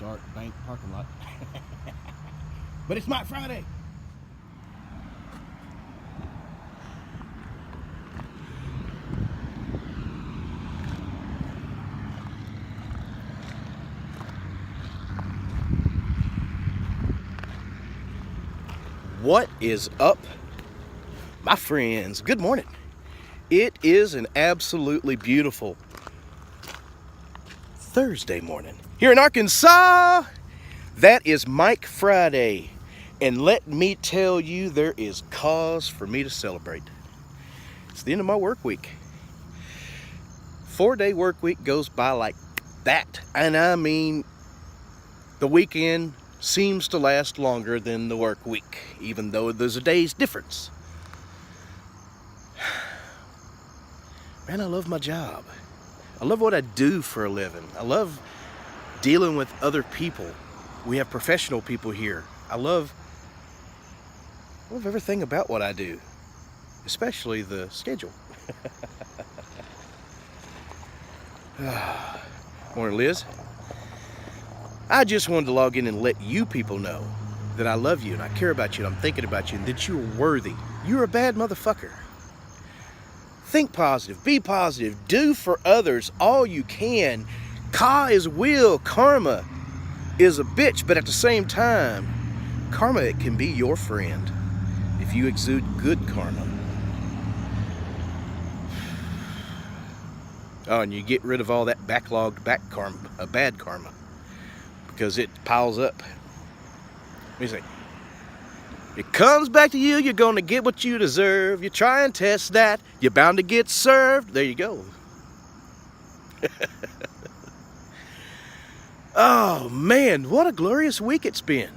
dark bank parking lot. But it's my Friday. What is up, my friends? Good morning. It is an absolutely beautiful Thursday morning here in Arkansas. That is Mike Friday, and let me tell you, there is cause for me to celebrate. It's the end of my work week. 4-day work week goes by like that, and I mean, the weekend seems to last longer than the work week, even though there's a day's difference. Man, I love my job. I love what I do for a living. I love dealing with other people. We have professional people here. I love everything about what I do, especially the schedule. Morning, Liz. I just wanted to log in and let you people know that I love you and I care about you and I'm thinking about you and that you're worthy. You're a bad motherfucker. Think positive, be positive, do for others all you can. Ka is will, karma is a bitch, but at the same time, karma, it can be your friend if you exude good karma. Oh, and you get rid of all that backlogged bad karma, because it piles up. Let me say, it comes back to you. You're going to get what you deserve. You try and test that, you're bound to get served. There you go. Oh man, what a glorious week it's been.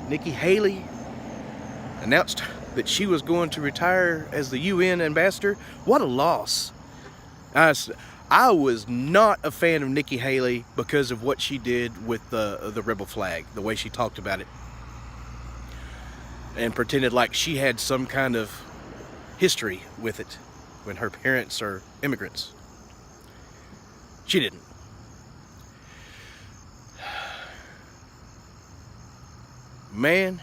Nikki Haley announced that she was going to retire as the UN ambassador. What a loss. I was not a fan of Nikki Haley because of what she did with the rebel flag, the way she talked about it, and pretended like she had some kind of history with it when her parents are immigrants. She didn't. Man,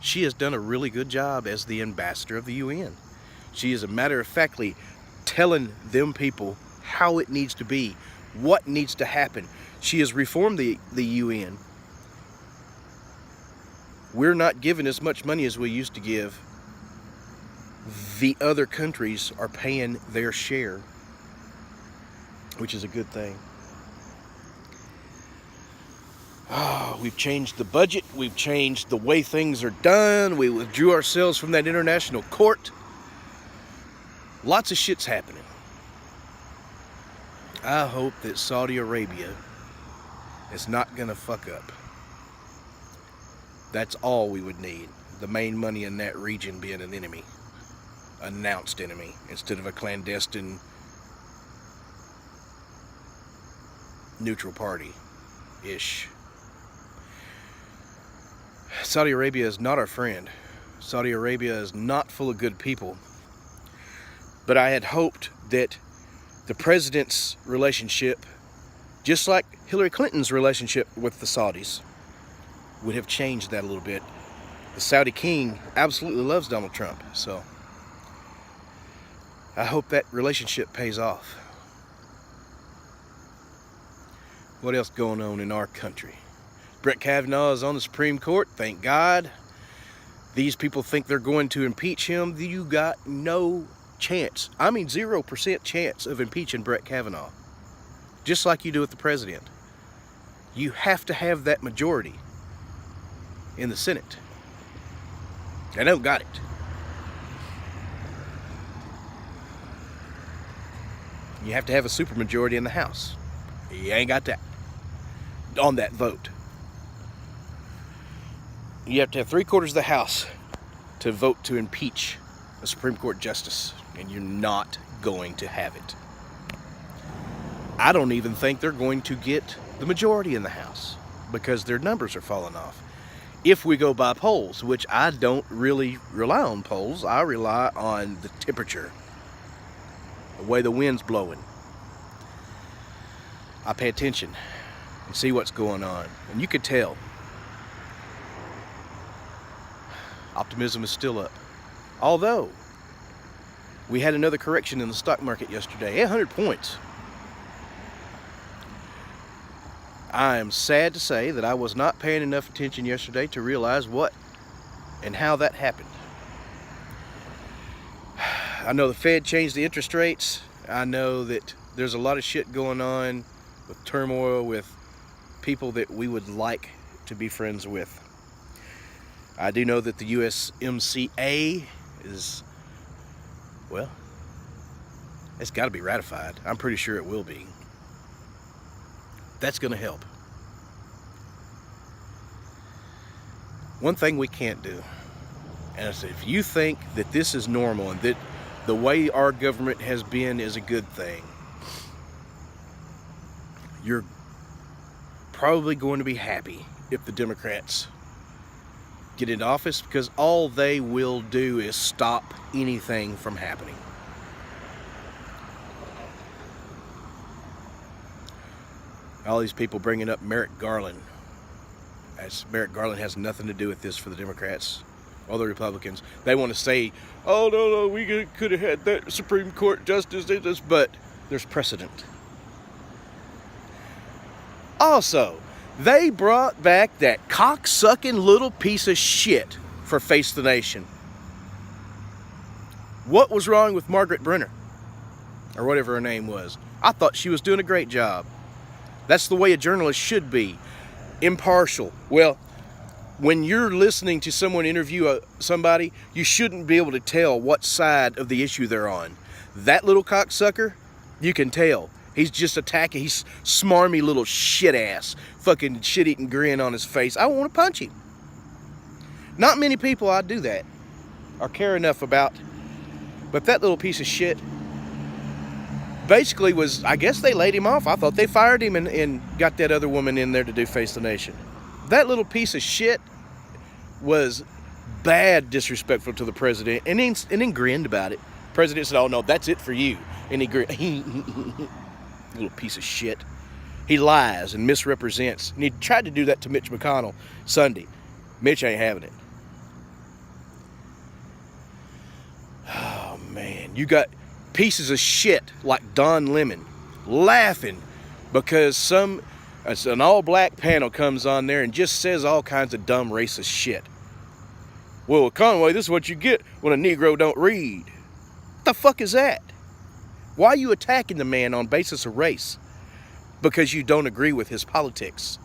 she has done a really good job as the ambassador of the UN. She is, a matter of factly, telling them people how it needs to be, what needs to happen. She has reformed the UN. We're not giving as much money as we used to give. The other countries are paying their share, which is a good thing. Oh, we've changed the budget. We've changed the way things are done. We withdrew ourselves from that international court. Lots of shit's happening. I hope that Saudi Arabia is not gonna fuck up. That's all we would need. The main money in that region being an enemy. Announced enemy, instead of a clandestine neutral party-ish. Saudi Arabia is not our friend. Saudi Arabia is not full of good people. But I had hoped that the president's relationship, just like Hillary Clinton's relationship with the Saudis, would have changed that a little bit. The Saudi king absolutely loves Donald Trump, so I hope that relationship pays off. What else going on in our country? Brett Kavanaugh is on the Supreme Court, thank God. These people think they're going to impeach him. You got no chance. I mean 0% chance of impeaching Brett Kavanaugh. Just like you do with the president. You have to have that majority in the Senate. They don't got it. You have to have a supermajority in the House. You ain't got that on that vote. You have to have 3/4 of the House to vote to impeach a Supreme Court justice, and you're not going to have it. I don't even think they're going to get the majority in the House because their numbers are falling off. If we go by polls, which I don't really rely on polls, I rely on the temperature, the way the wind's blowing. I pay attention and see what's going on. And you could tell. Optimism is still up. Although, we had another correction in the stock market yesterday. 100 points. I am sad to say that I was not paying enough attention yesterday to realize what and how that happened. I know the Fed changed the interest rates. I know that there's a lot of shit going on with turmoil with people that we would like to be friends with. I do know that the USMCA is, well, it's got to be ratified. I'm pretty sure it will be. That's going to help. One thing we can't do, and I said, if you think that this is normal and that the way our government has been is a good thing, you're probably going to be happy if the Democrats get into office, because all they will do is stop anything from happening. All these people bringing up Merrick Garland. As Merrick Garland has nothing to do with this for the Democrats or the Republicans. They want to say, oh, no, we could have had that Supreme Court justice did this, but there's precedent. Also, they brought back that cocksucking little piece of shit for Face the Nation. What was wrong with Margaret Brenner? Or whatever her name was. I thought she was doing a great job. That's the way a journalist should be. Impartial. Well, when you're listening to someone interview somebody, you shouldn't be able to tell what side of the issue they're on. That little cocksucker, you can tell. He's just attacking. He's smarmy little shit ass. Fucking shit-eating grin on his face. I want to punch him. Not many people I do that or care enough about. But that little piece of shit basically was, I guess they laid him off. I thought they fired him and got that other woman in there to do Face the Nation. That little piece of shit was bad disrespectful to the president, and then grinned about it. The president said, oh no, that's it for you. And he grinned. Little piece of shit. He lies and misrepresents. And he tried to do that to Mitch McConnell Sunday. Mitch ain't having it. Oh man, you got pieces of shit like Don Lemon laughing because an all-black panel comes on there and just says all kinds of dumb racist shit. Well, Conway, this is what you get when a Negro don't read. What the fuck is that? Why are you attacking the man on basis of race? Because you don't agree with his politics.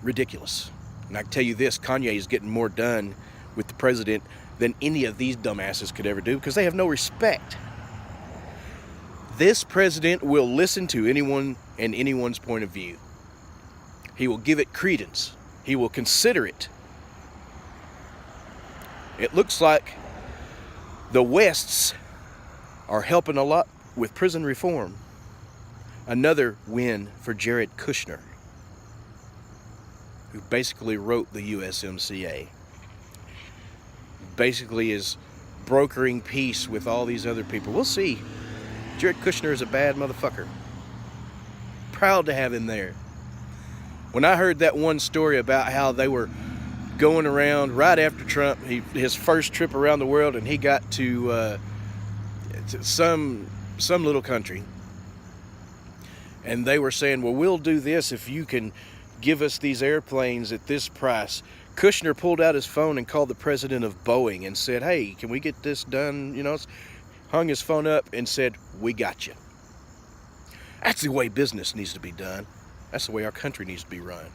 Ridiculous. And I can tell you this, Kanye is getting more done with the president than any of these dumbasses could ever do, because they have no respect. This president will listen to anyone and anyone's point of view. He will give it credence. He will consider it. It looks like the Wests are helping a lot with prison reform. Another win for Jared Kushner, who basically wrote the USMCA. Basically is brokering peace with all these other people. We'll see. Jared Kushner is a bad motherfucker. Proud to have him there. When I heard that one story about how they were going around right after Trump, his first trip around the world, and he got to some little country, and they were saying, well, we'll do this if you can give us these airplanes at this price. Kushner pulled out his phone and called the president of Boeing and said, hey, can we get this done? You know, hung his phone up and said, we got you. That's the way business needs to be done. That's the way our country needs to be run.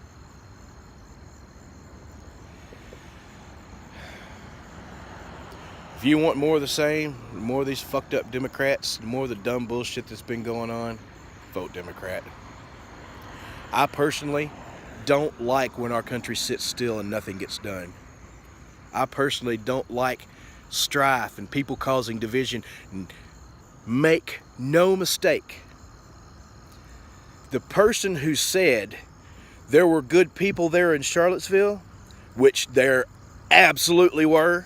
If you want more of the same, more of these fucked up Democrats, more of the dumb bullshit that's been going on, vote Democrat. I personally don't like when our country sits still and nothing gets done. I personally don't like strife and people causing division. And make no mistake, the person who said there were good people there in Charlottesville, which there absolutely were,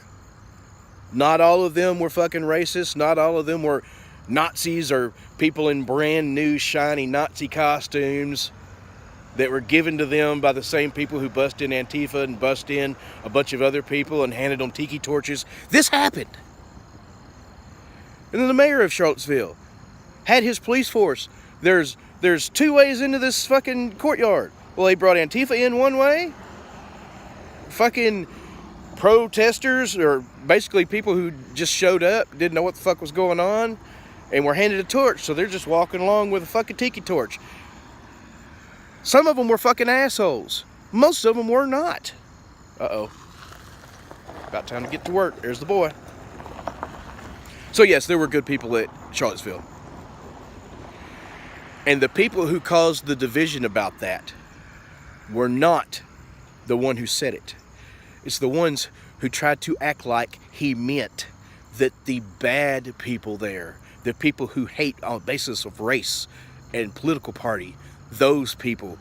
not all of them were fucking racist, not all of them were Nazis are people in brand new shiny Nazi costumes that were given to them by the same people who bust in Antifa and bust in a bunch of other people and handed them tiki torches. This happened. And then the mayor of Charlottesville had his police force. There's 2 ways into this fucking courtyard. Well, they brought Antifa in one way. Fucking protesters, or basically people who just showed up, didn't know what the fuck was going on, and were handed a torch, so they're just walking along with a fucking tiki torch. Some of them were fucking assholes. Most of them were not. Uh-oh. About time to get to work. There's the boy. So yes, there were good people at Charlottesville. And the people who caused the division about that were not the one who said it. It's the ones who tried to act like he meant that the bad people there, the people who hate on the basis of race and political party, those people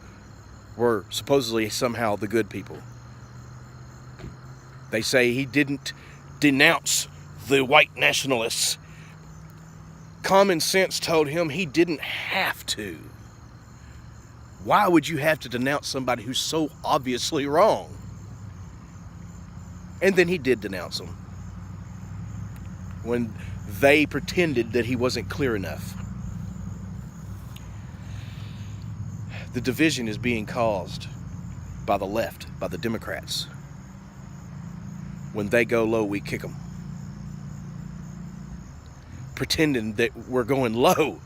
were supposedly somehow the good people. They say he didn't denounce the white nationalists. Common sense told him he didn't have to. Why would you have to denounce somebody who's so obviously wrong? And then he did denounce them when they pretended that he wasn't clear enough. The division is being caused by the left, by the Democrats. When they go low, we kick them. Pretending that we're going low.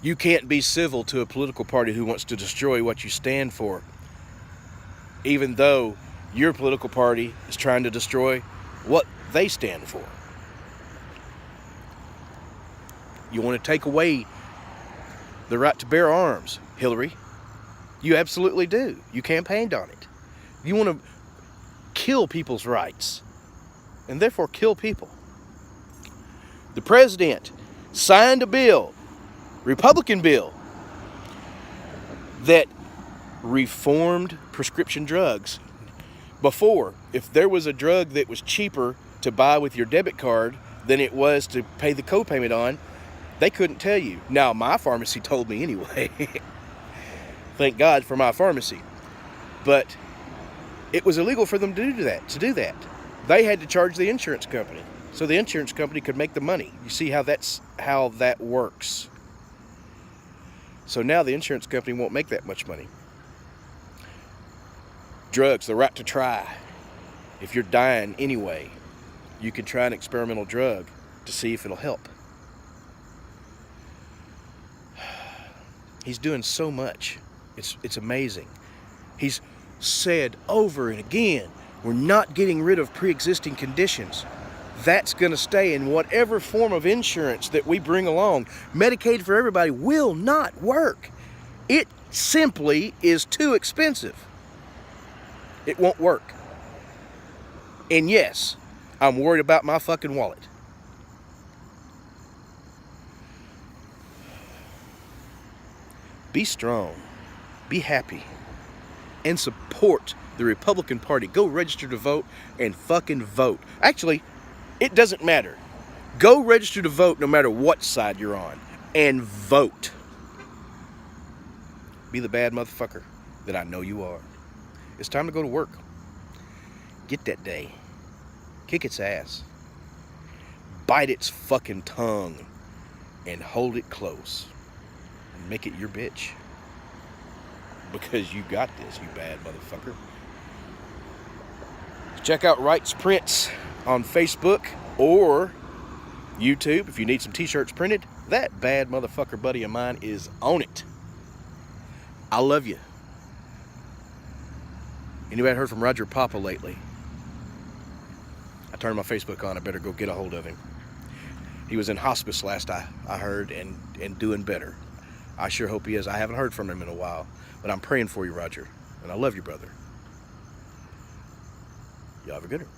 You can't be civil to a political party who wants to destroy what you stand for, even though your political party is trying to destroy what they stand for. You want to take away the right to bear arms, Hillary. You absolutely do. You campaigned on it. You want to kill people's rights, and therefore kill people. The president signed a bill, Republican bill, that reformed prescription drugs. Before, if there was a drug that was cheaper to buy with your debit card than it was to pay the co-payment on, they couldn't tell you. Now, my pharmacy told me anyway. Thank God for my pharmacy. But it was illegal for them to do that. They had to charge the insurance company, so the insurance company could make the money. You see how that works. So now the insurance company won't make that much money. Drugs, the right to try. If you're dying anyway, you can try an experimental drug to see if it'll help. He's doing so much. It's amazing. He's said over and again, we're not getting rid of pre-existing conditions. That's going to stay in whatever form of insurance that we bring along. Medicaid for everybody will not work. It simply is too expensive. It won't work. And yes, I'm worried about my fucking wallet. Be strong. Be happy. And support the Republican Party. Go register to vote and fucking vote. Actually, it doesn't matter. Go register to vote no matter what side you're on. And vote. Be the bad motherfucker that I know you are. It's time to go to work. Get that day. Kick its ass. Bite its fucking tongue. And hold it close. And make it your bitch. Because you got this, you bad motherfucker. Check out Wright's Prints on Facebook or YouTube if you need some t-shirts printed. That bad motherfucker buddy of mine is on it. I love you. Anybody heard from Roger Papa lately? I turned my Facebook on. I better go get a hold of him. He was in hospice last I heard and doing better. I sure hope he is. I haven't heard from him in a while. But I'm praying for you, Roger. And I love you, brother. Y'all have a good one.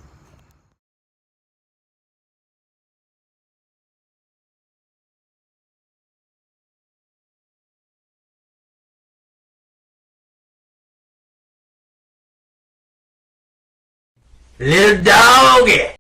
Lil Doggy!